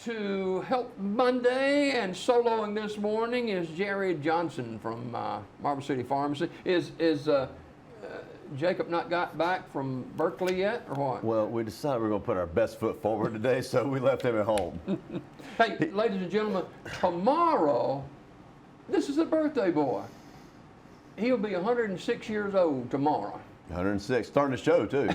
to Help Monday, and soloing this morning is Jerry Johnson from Marble City Pharmacy. Is Jacob not got back from Berkeley yet, or what? Well, we decided we are going to put our best foot forward today, so we left him at home. Hey, ladies and gentlemen, tomorrow, this is a birthday boy. He'll be 106 years old tomorrow. 106, starting the show too.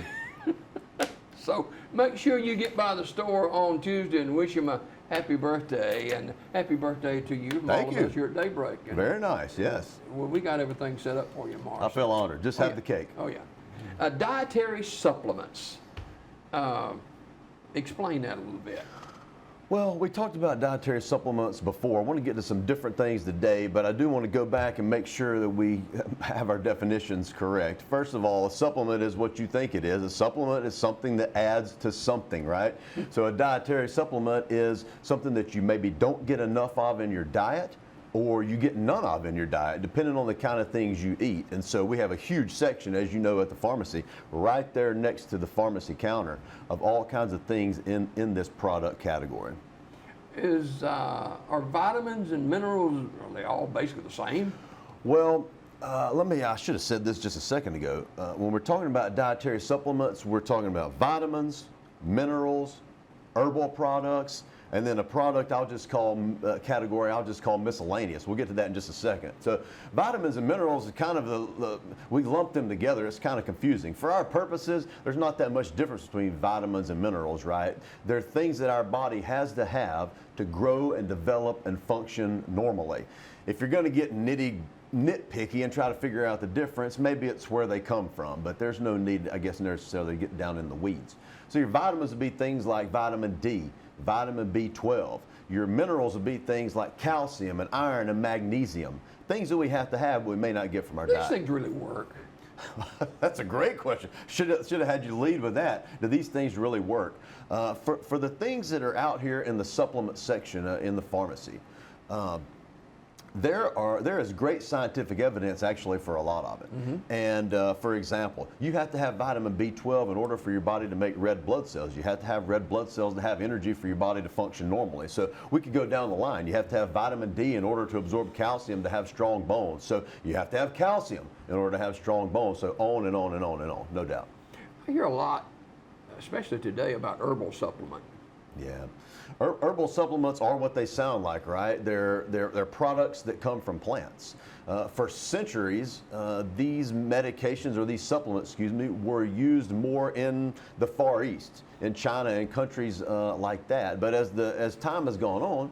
So make sure you get by the store on Tuesday and wish him a happy birthday, and happy birthday to you from all of us here at Daybreak. And, very nice, yes. Well, we got everything set up for you tomorrow. I feel honored. Just have the cake. Oh, yeah. Dietary supplements. Explain that a little bit. Well, we talked about dietary supplements before. I want to get to some different things today, but I do want to go back and make sure that we have our definitions correct. First of all, a supplement is what you think it is. A supplement is something that adds to something, right? So a dietary supplement is something that you maybe don't get enough of in your diet, or you get none of in your diet, depending on the kind of things you eat. And so we have a huge section, as you know, at the pharmacy, right there next to the pharmacy counter, of all kinds of things in this product category. Are vitamins and minerals, are they all basically the same? Well, I should have said this just a second ago. When we're talking about dietary supplements, we're talking about vitamins, minerals, herbal products, and then a product I'll just call miscellaneous. We'll get to that in just a second. So vitamins and minerals is kind of we lump them together. It's kind of confusing. For our purposes, there's not that much difference between vitamins and minerals, right? They're things that our body has to have to grow and develop and function normally. If you're going to get nitpicky and try to figure out the difference, maybe it's where they come from, but there's no need, I guess, necessarily to get down in the weeds. So your vitamins would be things like vitamin D, vitamin B12. Your minerals would be things like calcium and iron and magnesium, things that we have to have we may not get from our diet. These things really work. That's a great question. Should have had you lead with that. Do these things really work? For the things that are out here in the supplement section in the pharmacy, there is great scientific evidence actually for a lot of it. Mm-hmm. And for example, you have to have vitamin B12 in order for your body to make red blood cells. You have to have red blood cells to have energy for your body to function normally. So we could go down the line. You have to have vitamin D in order to absorb calcium to have strong bones. So you have to have calcium in order to have strong bones. So on and on and on and on, no doubt. I hear a lot, especially today, about herbal supplement. Yeah. Herbal supplements are what they sound like, right? They're products that come from plants. For centuries, these medications, or these supplements, were used more in the Far East, in China and countries like that. But as time has gone on,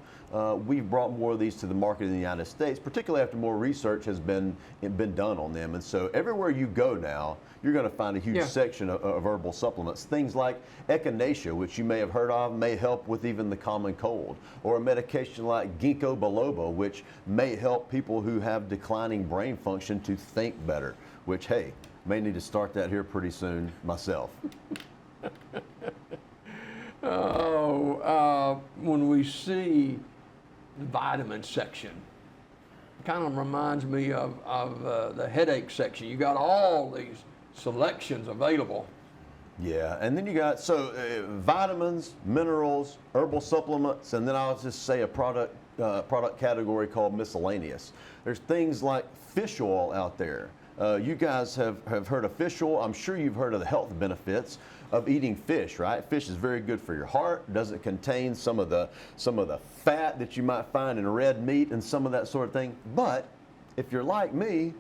we've brought more of these to the market in the United States, particularly after more research has been done on them. And so everywhere you go now, you're going to find a huge section of herbal supplements. Things like echinacea, which you may have heard of, may help with even the common cold. Or a medication like ginkgo biloba, which may help people who have declining brain function to think better, which, hey, may need to start that here pretty soon myself. When we see the vitamin section, it kind of reminds me of the headache section. You got all these selections available. Yeah, and then you got vitamins, minerals, herbal supplements, and then I'll just say a product category called miscellaneous. There's things like fish oil out there. You guys have heard of fish oil. I'm sure you've heard of the health benefits of eating fish, right? Fish is very good for your heart. Doesn't contain some of the fat that you might find in red meat and some of that sort of thing. But if you're like me,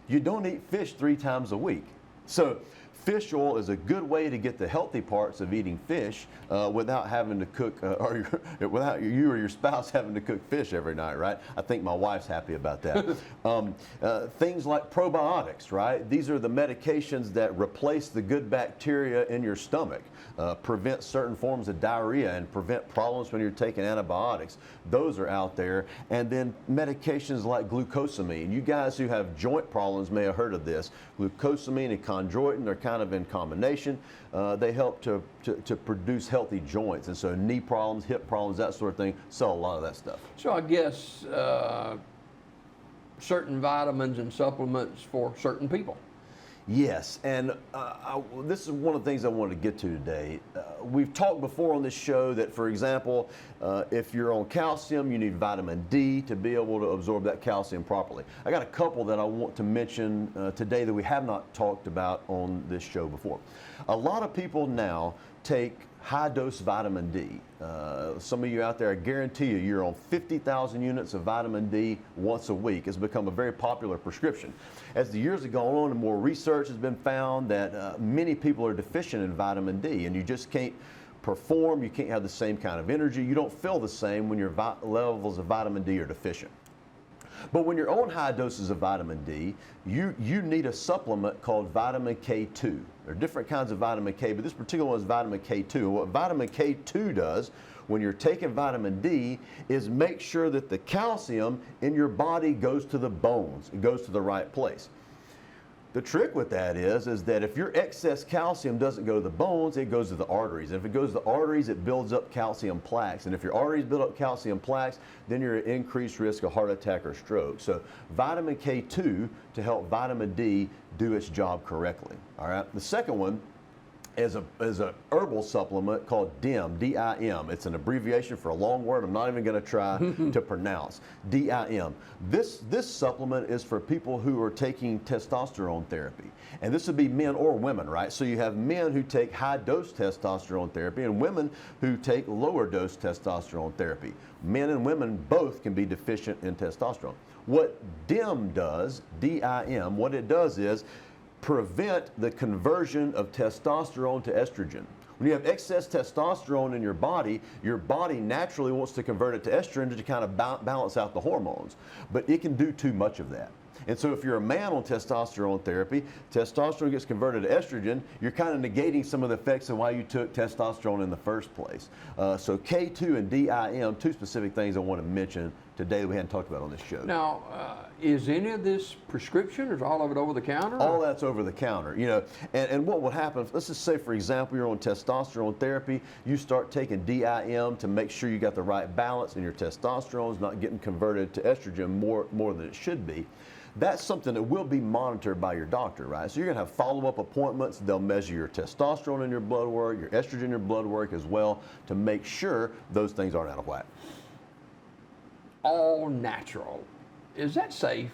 you don't eat fish 3 times a week. So fish oil is a good way to get the healthy parts of eating fish without having to cook, without you or your spouse having to cook fish every night, right? I think my wife's happy about that. Things like probiotics, right? These are the medications that replace the good bacteria in your stomach, prevent certain forms of diarrhea, and prevent problems when you're taking antibiotics. Those are out there. And then medications like glucosamine. You guys who have joint problems may have heard of this. Glucosamine and chondroitin are kind of in combination. They help to produce healthy joints, and so knee problems, hip problems, that sort of thing, sell a lot of that stuff. So I guess certain vitamins and supplements for certain people. Yes, and this is one of the things I wanted to get to today. We've talked before on this show that, for example, if you're on calcium, you need vitamin D to be able to absorb that calcium properly. I got a couple that I want to mention today that we have not talked about on this show before. A lot of people now take high-dose vitamin D. Some of you out there, I guarantee you, you're on 50,000 units of vitamin D once a week. It's become a very popular prescription. As the years have gone on and more research has been found that many people are deficient in vitamin D, and you just can't perform, you can't have the same kind of energy, you don't feel the same when your levels of vitamin D are deficient. But when you're on high doses of vitamin D, you need a supplement called vitamin K2. There are different kinds of vitamin K, but this particular one is vitamin K2. And what vitamin K2 does when you're taking vitamin D is make sure that the calcium in your body goes to the bones, it goes to the right place. The trick with that is that if your excess calcium doesn't go to the bones, it goes to the arteries. And if it goes to the arteries, it builds up calcium plaques. And if your arteries build up calcium plaques, then you're at increased risk of heart attack or stroke. So vitamin K2 to help vitamin D do its job correctly. All right. The second one is a herbal supplement called DIM, D-I-M. It's an abbreviation for a long word I'm not even going to try to pronounce. D-I-M. This supplement is for people who are taking testosterone therapy. And this would be men or women, right? So you have men who take high-dose testosterone therapy and women who take lower-dose testosterone therapy. Men and women both can be deficient in testosterone. What DIM does, D-I-M, what it does is prevent the conversion of testosterone to estrogen. When you have excess testosterone in your body naturally wants to convert it to estrogen to kind of balance out the hormones, but it can do too much of that. And so if you're a man on testosterone therapy, testosterone gets converted to estrogen, you're kind of negating some of the effects of why you took testosterone in the first place. So K2 and DIM, two specific things I want to mention today that we hadn't talked about on this show. Now, is any of this prescription, or is all of it over the counter? All that's over the counter, you know. And what would happen, let's just say, for example, you're on testosterone therapy, you start taking DIM to make sure you got the right balance and your testosterone is not getting converted to estrogen more than it should be. That's something that will be monitored by your doctor, right? So you're going to have follow-up appointments. They'll measure your testosterone in your blood work, your estrogen in your blood work as well, to make sure those things aren't out of whack. All natural. Is that safe?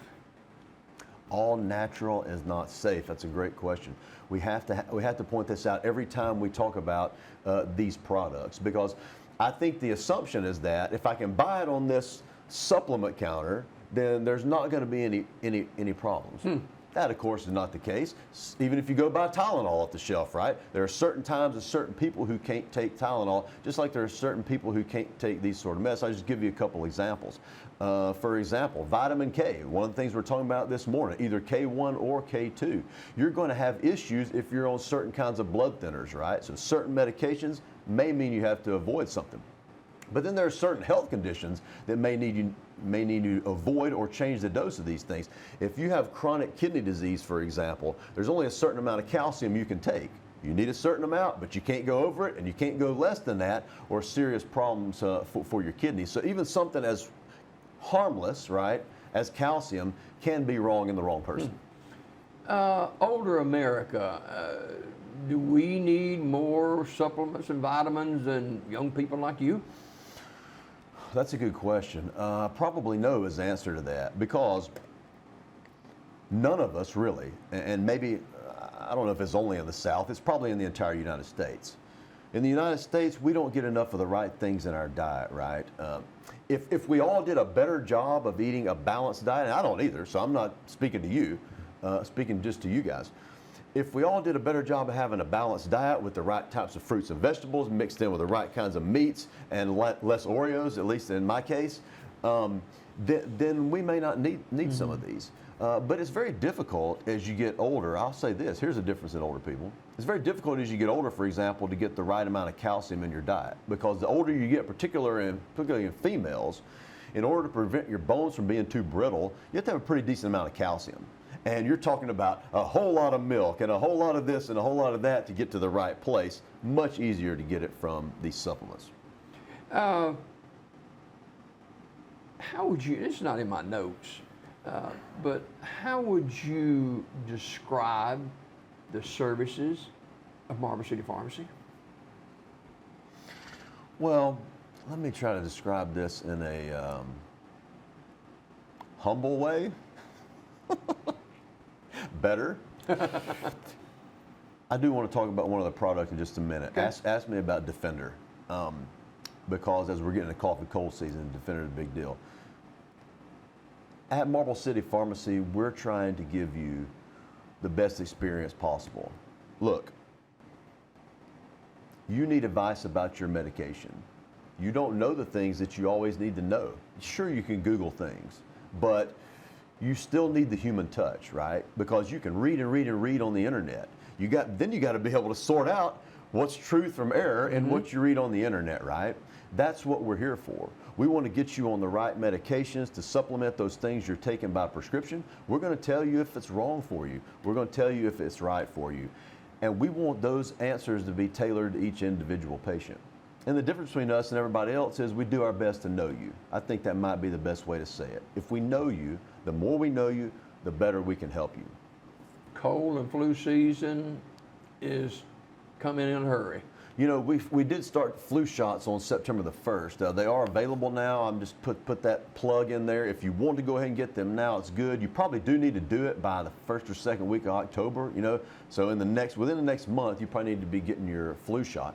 All natural is not safe. That's a great question. We have to point this out every time we talk about these products, because I think the assumption is that if I can buy it on this supplement counter, then there's not going to be any problems. That, of course, is not the case. Even if you go buy Tylenol off the shelf, right? There are certain times and certain people who can't take Tylenol, just like there are certain people who can't take these sort of meds. I'll just give you a couple examples. For example, vitamin K, one of the things we're talking about this morning, either K1 or K2. You're going to have issues if you're on certain kinds of blood thinners, right? So certain medications may mean you have to avoid something. But then there are certain health conditions that may need you to avoid or change the dose of these things. If you have chronic kidney disease, for example, there's only a certain amount of calcium you can take. You need a certain amount, but you can't go over it, and you can't go less than that, or serious problems for your kidneys. So even something as harmless, right, as calcium can be wrong in the wrong person. Older America, do we need more supplements and vitamins than young people like you? That's a good question. Probably no is the answer to that, because none of us really, and maybe, I don't know if it's only in the South, it's probably in the entire United States. In the United States, we don't get enough of the right things in our diet, right? If we all did a better job of eating a balanced diet, and I don't either, so I'm not speaking to you, speaking just to you guys. If we all did a better job of having a balanced diet with the right types of fruits and vegetables mixed in with the right kinds of meats and less Oreos, at least in my case, then we may not need some of these. But it's very difficult as you get older. I'll say this, here's a difference in older people. It's very difficult as you get older, for example, to get the right amount of calcium in your diet, because the older you get, particularly in females, in order to prevent your bones from being too brittle, you have to have a pretty decent amount of calcium. And you're talking about a whole lot of milk and a whole lot of this and a whole lot of that to get to the right place. Much easier to get it from these supplements. How would you, it's not in my notes, But how would you describe the services of Marble City Pharmacy? Well, let me try to describe this in a humble way. Better. I do want to talk about one of the products in just a minute. Okay. Ask me about Defender, because as we're getting into cough and cold season, Defender is a big deal. At Marble City Pharmacy, we're trying to give you the best experience possible. Look, you need advice about your medication. You don't know the things that you always need to know. Sure, you can Google things, but you still need the human touch, right? Because you can read and read and read on the internet. Then you got to be able to sort out what's truth from error and what you read on the internet, right? That's what we're here for. We want to get you on the right medications to supplement those things you're taking by prescription. We're going to tell you if it's wrong for you. We're going to tell you if it's right for you. And we want those answers to be tailored to each individual patient. And the difference between us and everybody else is we do our best to know you. I think that might be the best way to say it. If we know you, the more we know you, the better we can help you. Cold and flu season is coming in a hurry. You know, we did start flu shots on September the 1st. They are available now. I'm just put that plug in there. If you want to go ahead and get them now, it's good. You probably do need to do it by the first or second week of October, you know. So within the next month, you probably need to be getting your flu shot.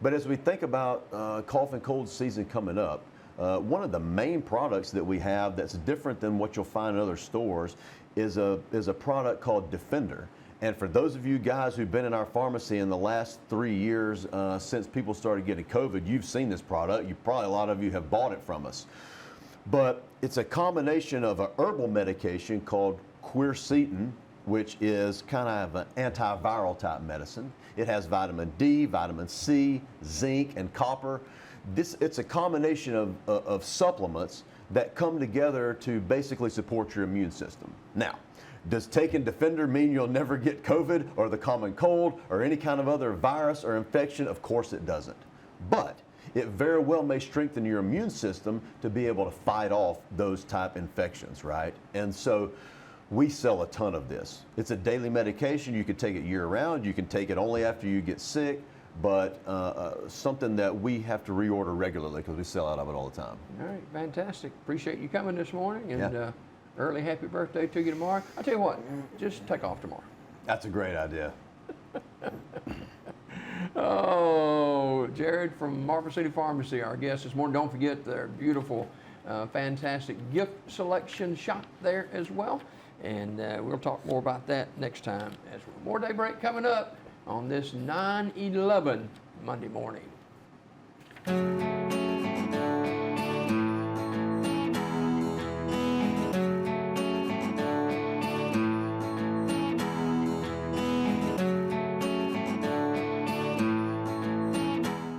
But as we think about cough and cold season coming up, one of the main products that we have that's different than what you'll find in other stores is a product called Defender. And for those of you guys who've been in our pharmacy in the last 3 years since people started getting COVID, you've seen this product. A lot of you have bought it from us. But it's a combination of an herbal medication called quercetin, which is kind of an antiviral type medicine. It has vitamin D, vitamin C, zinc, and copper. It's a combination of supplements that come together to basically support your immune system. Now, does taking Defender mean you'll never get COVID or the common cold or any kind of other virus or infection? Of course it doesn't. But it very well may strengthen your immune system to be able to fight off those type infections, right? And so we sell a ton of this. It's a daily medication. You can take it year round. You can take it only after you get sick, but something that we have to reorder regularly because we sell out of it all the time. All right, fantastic. Appreciate you coming this morning, and Yeah. early happy birthday to you tomorrow. I'll tell you what, just take off tomorrow. That's a great idea. Oh, Jared from Marble City Pharmacy, our guest this morning. Don't forget their beautiful, fantastic gift selection shop there as well. And we'll talk more about that next time. As more Daybreak coming up on this 9/11 Monday morning.